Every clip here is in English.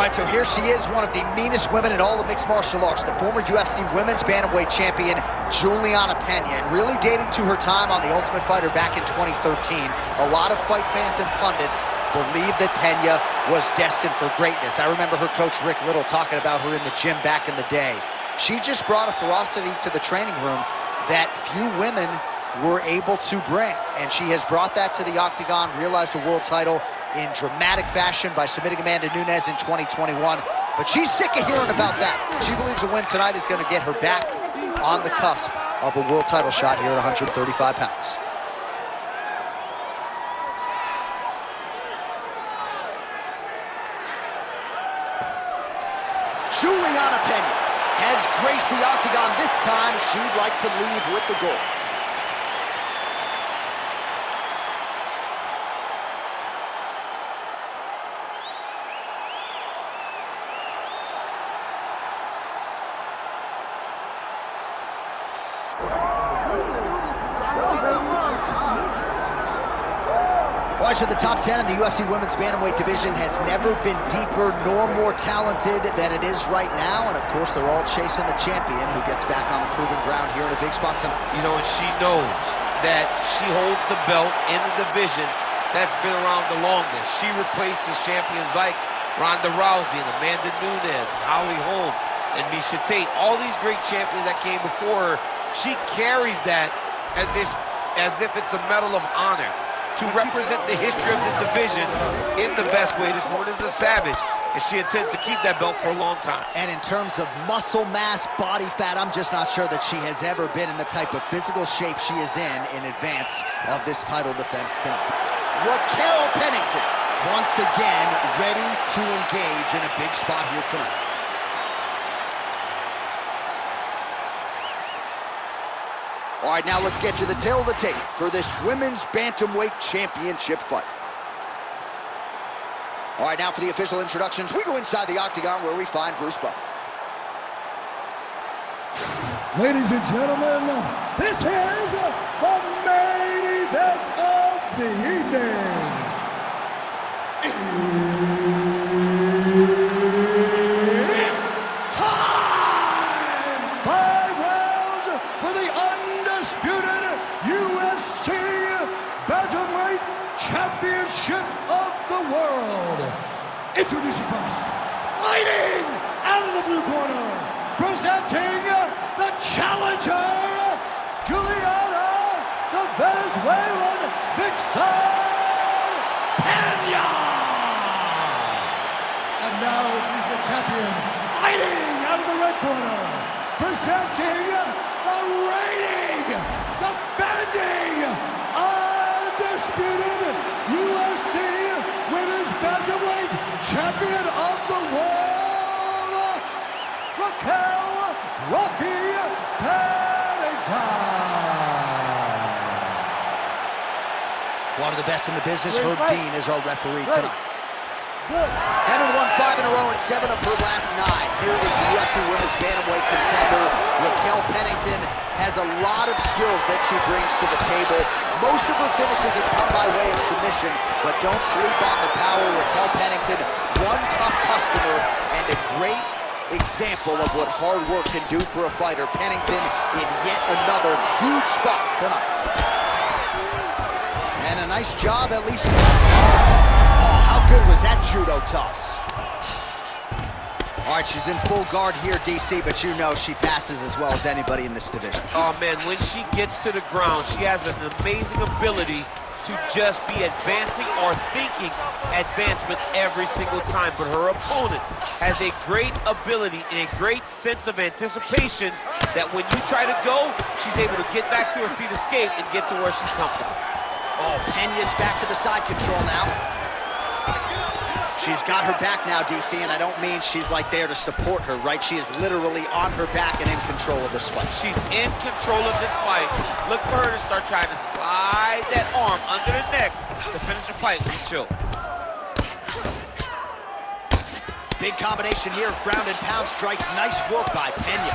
right, so here she is, one of the meanest women in all of mixed martial arts, the former UFC Women's Bantamweight champion, Julianna Pena, and really dating to her time on The Ultimate Fighter back in 2013. A lot of fight fans and pundits believe that Pena was destined for greatness. I remember her coach, Rick Little, talking about her in the gym back in the day. She just brought a ferocity to the training room that few women were able to bring, and she has brought that to the octagon, realized a world title in dramatic fashion by submitting Amanda Nunes in 2021, but she's sick of hearing about that. She believes a win tonight is going to get her back on the cusp of a world title shot here at 135 pounds. Julianna Pena has graced the octagon. This time, she'd like to leave with the gold. So the top 10 in the UFC Women's Bantamweight division has never been deeper nor more talented than it is right now. And of course, they're all chasing the champion who gets back on the proving ground here in a big spot tonight. You know, and she knows that she holds the belt in the division that's been around the longest. She replaces champions like Ronda Rousey and Amanda Nunes and Holly Holm and Miesha Tate. All these great champions that came before her, she carries that as if it's a medal of honor, to represent the history of this division in the best way. This woman is a savage, and she intends to keep that belt for a long time. And in terms of muscle mass, body fat, I'm just not sure that she has ever been in the type of physical shape she is in advance of this title defense tonight. Raquel Pennington, once again, ready to engage in a big spot here tonight. All right, now let's get to the tail of the tape for this Women's Bantamweight Championship fight. All right, now for the official introductions, we go inside the octagon where we find Bruce Buffer. Ladies and gentlemen, this is the main event of the evening. It's time! 5 rounds for the undisputed UFC Bantamweight Championship of the world. Introducing first, fighting out of the blue corner, presenting the challenger, Julianna, the Venezuelan Vixen Pena. And now he's the champion, fighting out of the red corner, presenting the reigning, defending, undisputed UFC Women's Bantamweight Champion of the world, Raquel Pennington. One of the best in the business, Herb Dean, is our referee tonight. Having won 5 in a row and 7 of her last 9, here is the UFC Women's Bantamweight contender. Raquel Pennington has a lot of skills that she brings to the table. Most of her finishes have come by way of submission, but don't sleep on the power. Raquel Pennington, one tough customer and a great example of what hard work can do for a fighter. Pennington in yet another huge spot tonight. And a nice job, at least. Oh, how good was that judo toss? All right, she's in full guard here, DC, but you know she passes as well as anybody in this division. Oh, man, when she gets to the ground, she has an amazing ability to just be advancing or thinking advancement every single time. But her opponent has a great ability and a great sense of anticipation that when you try to go, she's able to get back to her feet, escape, and get to where she's comfortable. Oh, Pena's back to the side control now. She's got her back now, DC, and I don't mean she's like there to support her, right? She is literally on her back and in control of this fight. She's in control of this fight. Look for her to start trying to slide that arm under the neck to finish the fight with a chill. Big combination here of ground and pound strikes. Nice work by Pena.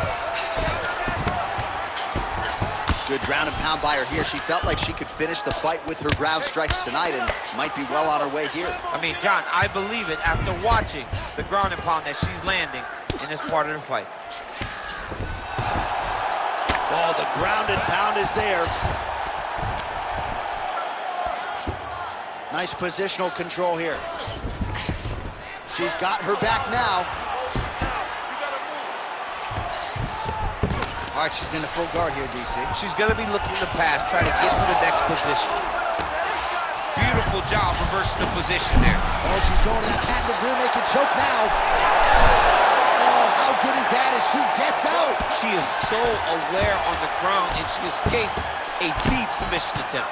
Good ground and pound by her here. She felt like she could finish the fight with her ground strikes tonight and might be well on her way here. I mean, John, I believe it after watching the ground and pound that she's landing in this part of the fight. Oh, the ground and pound is there. Nice positional control here. She's got her back now. All right, she's in the full guard here, DC. She's gonna be looking to pass, try to get to the next position. Beautiful job reversing the position there. Oh, she's going to that patented rear-naked choke now. Oh, how good is that as she gets out? She is so aware on the ground, and she escapes a deep submission attempt.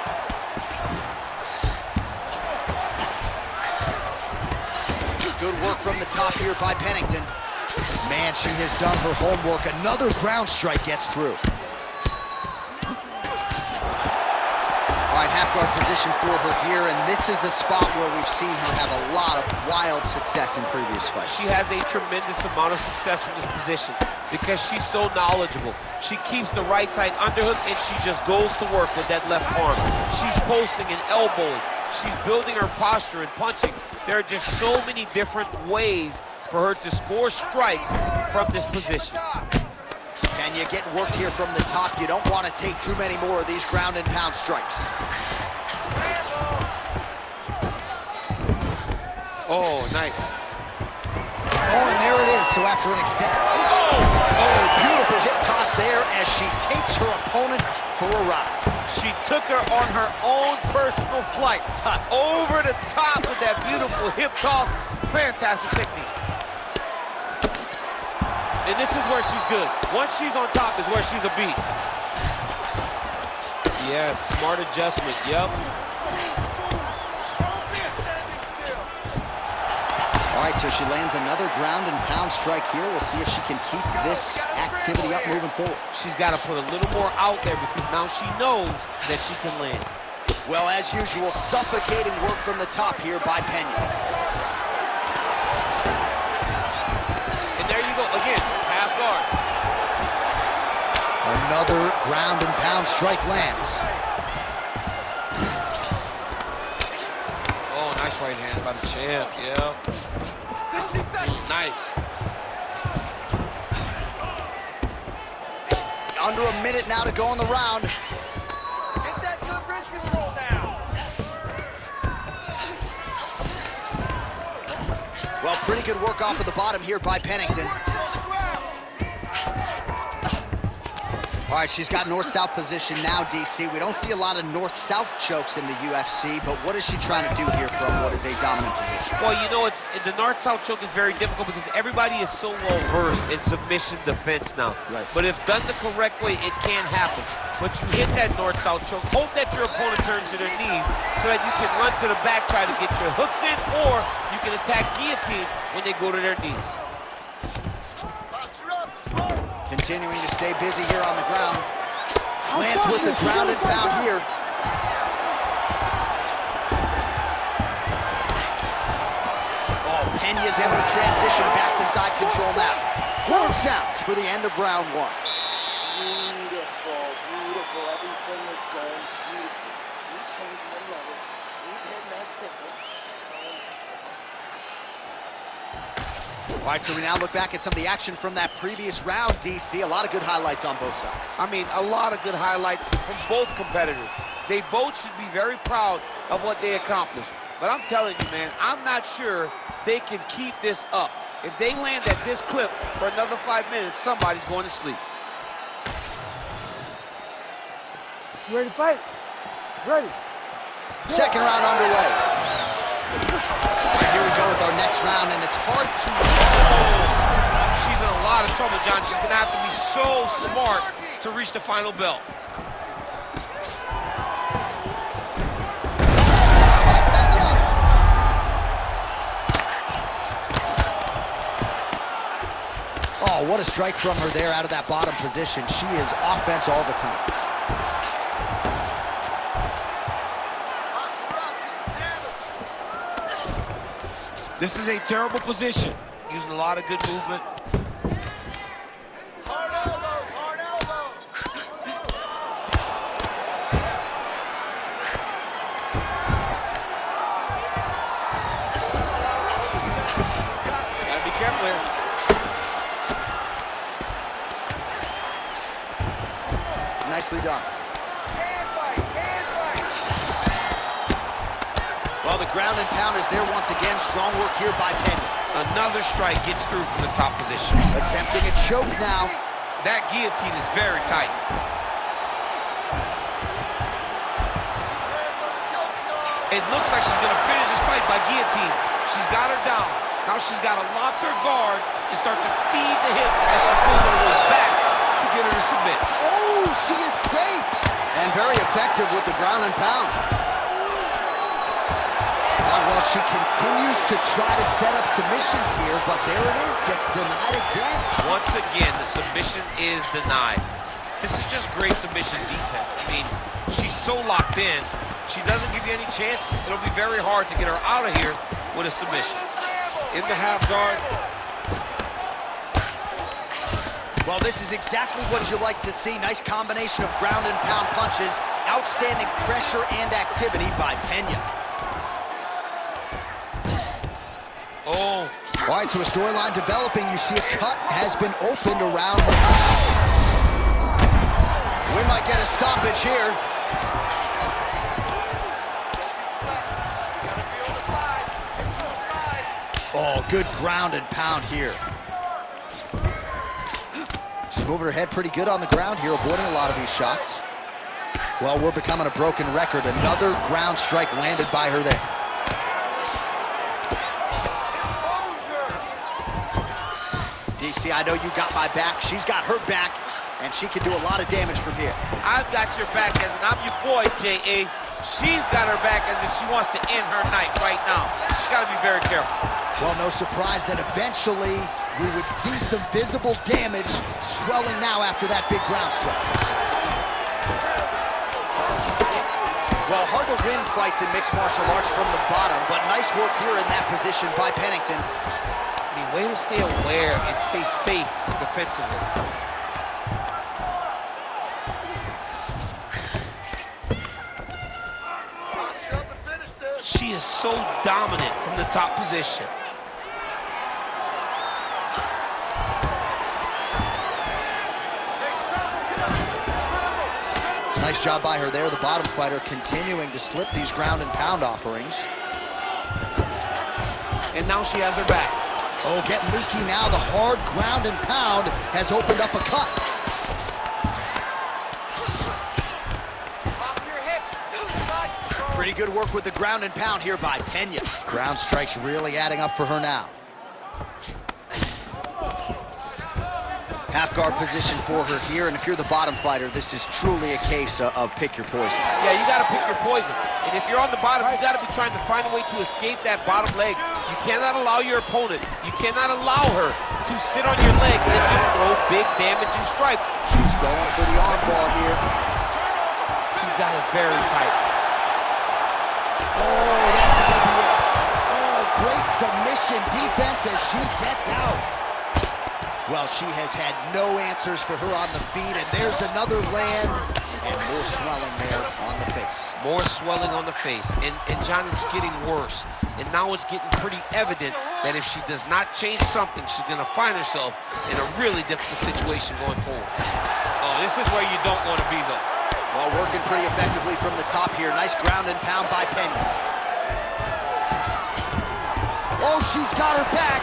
Good work from the top here by Pennington. Man, she has done her homework. Another ground strike gets through. All right, half guard position for her here, and this is a spot where we've seen her have a lot of wild success in previous fights. She has a tremendous amount of success from this position because she's so knowledgeable. She keeps the right side underhook, and she just goes to work with that left arm. She's posting and elbowing. She's building her posture and punching. There are just so many different ways for her to score strikes from this position. And you get worked here from the top. You don't want to take too many more of these ground and pound strikes. Oh, nice. Oh, and there it is. So after an extended... Oh, beautiful hip toss there as she takes her opponent for a ride. She took her on her own personal flight. Over the top with that beautiful hip toss. Fantastic technique. And this is where she's good. Once she's on top is where she's a beast. Yes, smart adjustment, yep. All right, so she lands another ground and pound strike here. We'll see if she can keep this activity up moving forward. She's got to put a little more out there because now she knows that she can land. Well, as usual, suffocating work from the top here by Pena. And there you go, again, half guard. Another ground and pound strike lands. Oh, nice right hand by the champ, yeah. 60 seconds. Nice. Under a minute now to go in the round. Get that good wrist control down. Well, pretty good work off of the bottom here by Pennington. All right, she's got north-south position now, DC. We don't see a lot of north-south chokes in the UFC, but what is she trying to do here from what is a dominant position? Well, you know, the north-south choke is very difficult because everybody is so well-versed in submission defense now. Right. But if done the correct way, it can happen. But you hit that north-south choke, hope that your opponent turns to their knees so that you can run to the back, try to get your hooks in, or you can attack guillotine when they go to their knees. Continuing to stay busy here on the ground. Lands with the ground and pound here. Oh, Pena's able to transition back to side control now. Horn sounds for the end of round one. Beautiful, beautiful. Everything is going beautiful. Keep changing them levels. Keep hitting that signal. All right, so we now look back at some of the action from that previous round, DC. A lot of good highlights on both sides. I mean, a lot of good highlights from both competitors. They both should be very proud of what they accomplished. But I'm telling you, man, I'm not sure they can keep this up. If they land at this clip for another 5 minutes, somebody's going to sleep. You ready to fight? Ready. Second round underway. All right, here we go with our next round, and it's hard to... She's in a lot of trouble, John. She's going to have to be so smart to reach the final belt. Oh, what a strike from her there out of that bottom position. She is offense all the time. This is a terrible position. Using a lot of good movement. Hard elbows, hard elbows. Nicely done. Hand fight, hand fight. Well, the ground and pound is there once again. Strong work here by Pena. Another strike gets through from the top position. Attempting a choke now. That guillotine is very tight. 2 hands on the choking arm. It looks like she's going to finish this fight by guillotine. She's got her down. Now she's got to lock her guard and start to feed the hip as she pulls her way back to get her to submit. Oh, she escapes. And very effective with the ground and pound. Well, she continues to try to set up submissions here, but there it is, gets denied again. Once again, the submission is denied. This is just great submission defense. I mean, she's so locked in, she doesn't give you any chances. It'll be very hard to get her out of here with a submission. In the half guard. Well, this is exactly what you like to see. Nice combination of ground and pound punches. Outstanding pressure and activity by Pena. Oh. All right, so a storyline developing. You see a cut has been opened around her. We might get a stoppage here. Oh, good ground and pound here. She's moving her head pretty good on the ground here, avoiding a lot of these shots. Well, we're becoming a broken record. Another ground strike landed by her there. DC, I know you got my back. She's got her back, and she can do a lot of damage from here. I've got your back as in I'm your boy, J.A. She's got her back as if she wants to end her night right now. She's got to be very careful. Well, no surprise that eventually we would see some visible damage swelling now after that big ground strike. Well, hard to win fights in mixed martial arts from the bottom, but nice work here in that position by Pennington. I mean, way to stay aware and stay safe defensively. She is so dominant from the top position. Nice job by her there. The bottom fighter continuing to slip these ground and pound offerings. And now she has her back. Oh, getting leaky now. The hard ground and pound has opened up a cut. Pretty good work with the ground and pound here by Pena. Ground strikes really adding up for her now. Half guard position for her here, and if you're the bottom fighter, this is truly a case of pick your poison. Yeah, you got to pick your poison. And if you're on the bottom, you got to be trying to find a way to escape that bottom leg. You cannot allow your opponent, you cannot allow her to sit on your leg and just throw big damaging strikes. She's going for the arm bar here. She's got it very tight. Oh, that's got to be it. Oh, great submission defense as she gets out. Well, she has had no answers for her on the feet, and there's another land, and more swelling there on the face. More swelling on the face, and John, it's getting worse. And now it's getting pretty evident that if she does not change something, she's going to find herself in a really difficult situation going forward. Oh, this is where you don't want to be, though. Well, working pretty effectively from the top here. Nice ground and pound by Pena. Oh, she's got her back.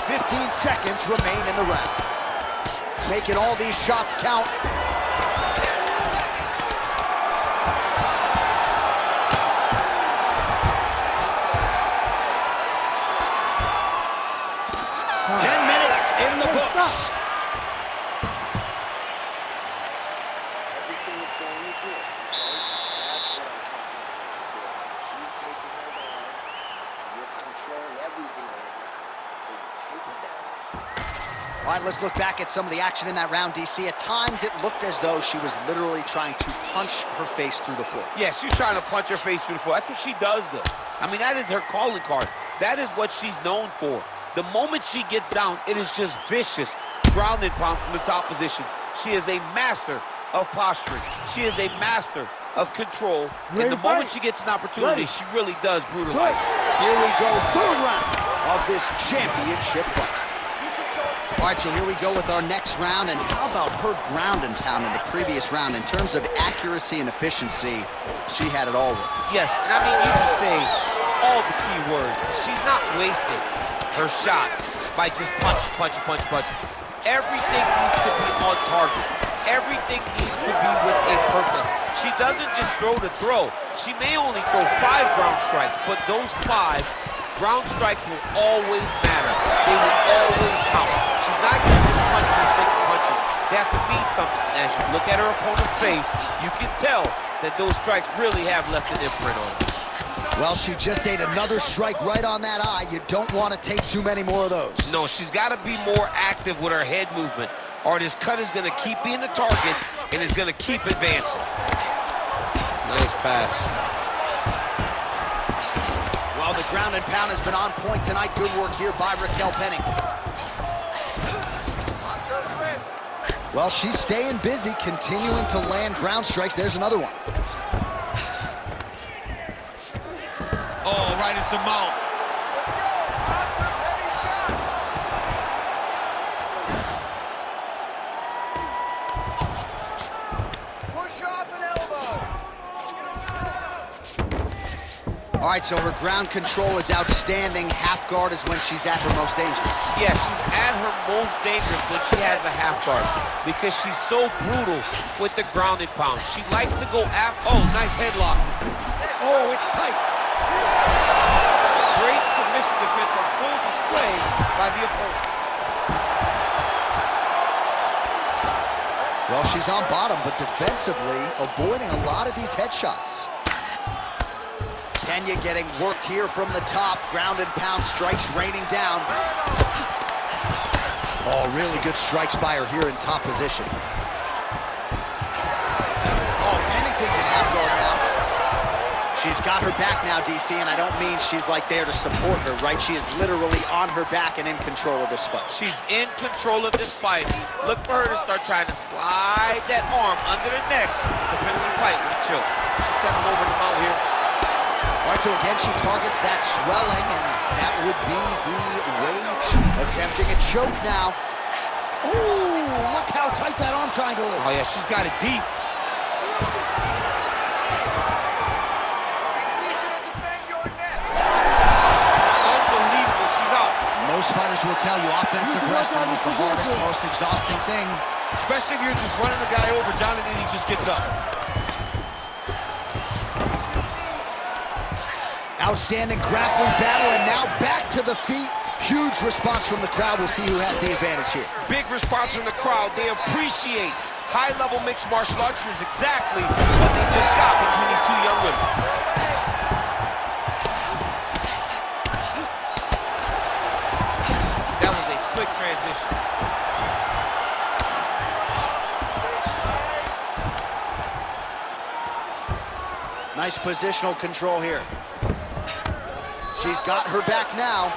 15 seconds remain in the round. Making all these shots count. In the books. Everything is going good, okay? That's what I'm talking about. Keep taking her down. You'll control everything on the ground. So take her down. All right, let's look back at some of the action in that round, DC. At times, it looked as though she was literally trying to punch her face through the floor. Yeah, she's trying to punch her face through the floor. That's what she does, though. I mean, that is her calling card. That is what she's known for. The moment she gets down, it is just vicious ground and pound from the top position. She is a master of posturing. She is a master of control. And the moment she gets an opportunity, she really does brutalize. Here we go, third round of this championship fight. All right, so here we go with our next round, and how about her ground and pound in the previous round? In terms of accuracy and efficiency, she had it all. Yes, and I mean, you can say all the key words. She's not wasting her shot by just punching. Everything needs to be on target. Everything needs to be with a purpose. She doesn't just throw to throw. She may only throw 5 ground strikes, but those 5 ground strikes will always matter. They will always count. She's not going to just punch for the sake of punching. They have to mean something. As you look at her opponent's face, you can tell that those strikes really have left an imprint on her. Well, she just ate another strike right on that eye. You don't want to take too many more of those. No, she's got to be more active with her head movement, or this cut is going to keep being the target and is going to keep advancing. Nice pass. Well, the ground and pound has been on point tonight. Good work here by Raquel Pennington. Well, she's staying busy, continuing to land ground strikes. There's another one. Oh, right into mount. Let's go. Awesome heavy shots. Push off an elbow. All right, so her ground control is outstanding. Half guard is when she's at her most dangerous. Yeah, she's at her most dangerous when she has a half guard because she's so brutal with the ground and pound. She likes to go after. Oh, nice headlock. Oh, it's tight. Great submission defense on full display by the opponent. Well, she's on bottom, but defensively avoiding a lot of these headshots. Pena getting worked here from the top. Ground and pound strikes raining down. Oh, really good strikes by her here in top position. Oh, Pennington's in half guard now. She's got her back now, DC, and I don't mean she's like there to support her, right? She is literally on her back and in control of this fight. She's in control of this fight. Look for her to start trying to slide that arm under the neck to finish the fight with a choke. She's stepping over the mount here. All right, so again, she targets that swelling, and that would be the weight. Attempting a choke now. Ooh, look how tight that arm triangle is. Oh, yeah, she's got it deep. Most fighters will tell you offensive wrestling is the hardest, most exhausting thing. Especially if you're just running the guy over, Johnny, and he just gets up. Outstanding grappling battle, and now back to the feet. Huge response from the crowd. We'll see who has the advantage here. Big response from the crowd. They appreciate high-level mixed martial arts, and is exactly what they just got between these two young women. Slick transition. Nice positional control here. She's got her back now.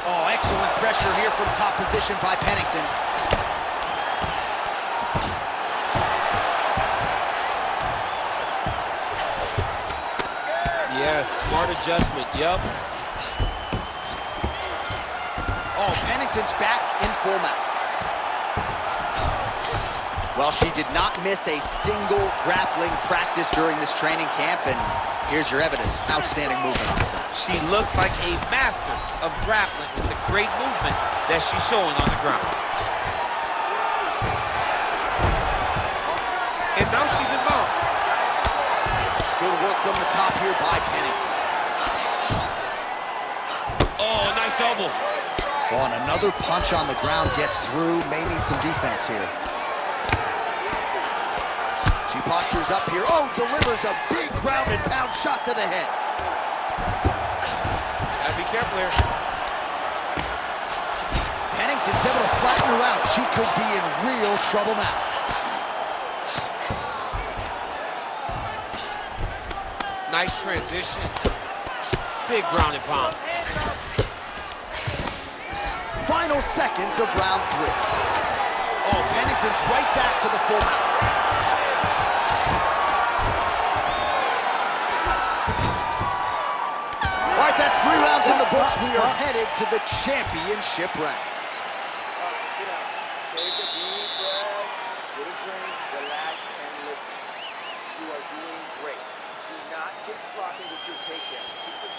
Oh, excellent pressure here from top position by Pennington. Yes, smart adjustment, yep. Oh, Pennington's back in full mount. Well, she did not miss a single grappling practice during this training camp, and here's your evidence. Outstanding movement on the ground. She looks like a master of grappling with the great movement that she's showing on the ground. And now she's in mount. Good work from the top here by Pennington. Oh, nice elbow. Oh, and another punch on the ground gets through. May need some defense here. She postures up here. Oh, delivers a big ground and pound shot to the head. Gotta be careful here. Pennington's able to flatten her out. She could be in real trouble now. Nice transition. Big ground and pound. Final seconds of round 3. Oh, Pennington's right back to the full mount. All right, that's 3 rounds in the books. We are headed to the championship rounds. with your takedowns. Keep it.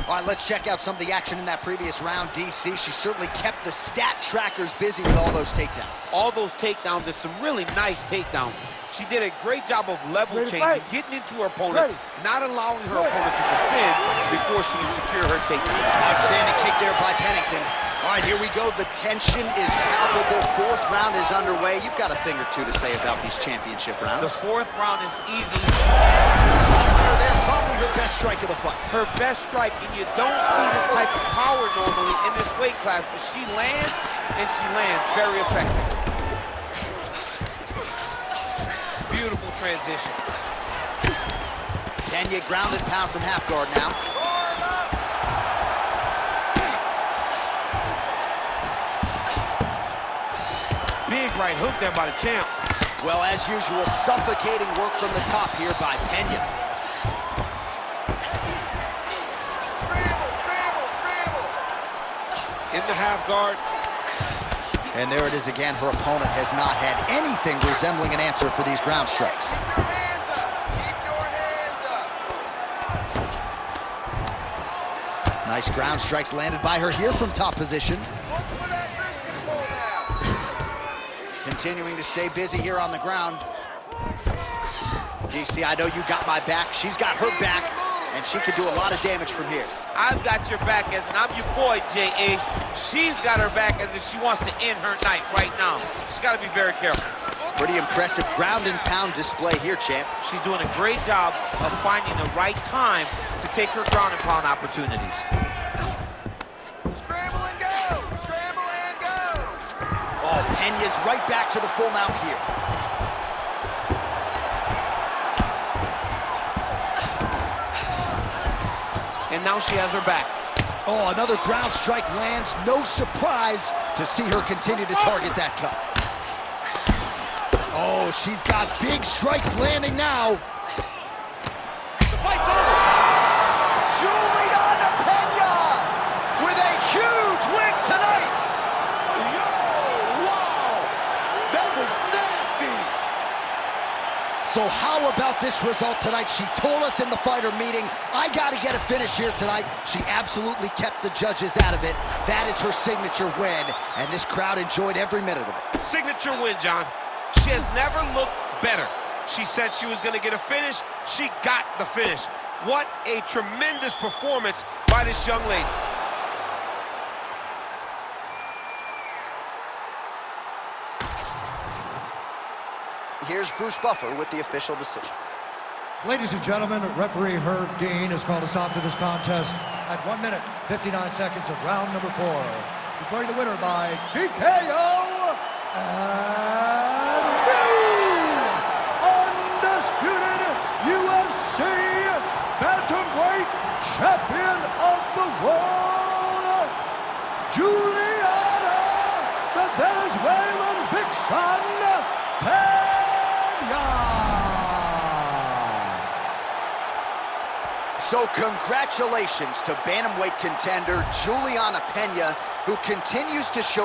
All right, let's check out some of the action in that previous round. DC, she certainly kept the stat trackers busy with all those takedowns. All those takedowns, and some really nice takedowns. She did a great job of level changing, getting into her opponent, not allowing her opponent to defend before she can secure her takedown. Outstanding kick there by Pennington. All right, here we go. The tension is palpable. Fourth round is underway. You've got a thing or two to say about these championship rounds. The fourth round is easily There, probably her best strike of the fight. her best strike, and you don't see this type of power normally in this weight class, but she lands, and she lands very effectively. Beautiful transition. Pena grounded pound from half guard now. Big right hook there by the champ. Well, as usual, suffocating work from the top here by Pena. Scramble, scramble, scramble. In the half guard. And there it is again. Her opponent has not had anything resembling an answer for these ground strikes. Keep your hands up. Keep your hands up. Nice ground strikes landed by her here from top position. Look for that wrist control now. Continuing to stay busy here on the ground. DC, I know you got my back. She's got her back, and she could do a lot of damage from here. I've got your back as, and I'm your boy, J.A. She's got her back as if she wants to end her night right now. She's got to be very careful. Pretty impressive ground and pound display here, champ. She's doing a great job of finding the right time to take her ground and pound opportunities. Scramble and go. Scramble and go. Oh, Pena's right back to the full mount here. And now she has her back. Oh, another ground strike lands. No surprise to see her continue to target that cut. Oh, she's got big strikes landing now. The fight's over. Julianna Pena with a huge win tonight. Yo, wow. That was nasty. So how about this result tonight? She told us in the fighter meeting, I got to get a finish here tonight. She absolutely kept the judges out of it. That is her signature win, and this crowd enjoyed every minute of it. Signature win, John. She has never looked better. She said she was going to get a finish. She got the finish. What a tremendous performance by this young lady. Here's Bruce Buffer with the official decision. Ladies and gentlemen, referee Herb Dean has called a stop to this contest at 1 minute, 59 seconds of round number 4. Declaring the winner by TKO and new undisputed UFC bantamweight champion of the world, Julianna, the Venezuelan vixen, Pena. So congratulations to bantamweight contender Julianna Pena, who continues to show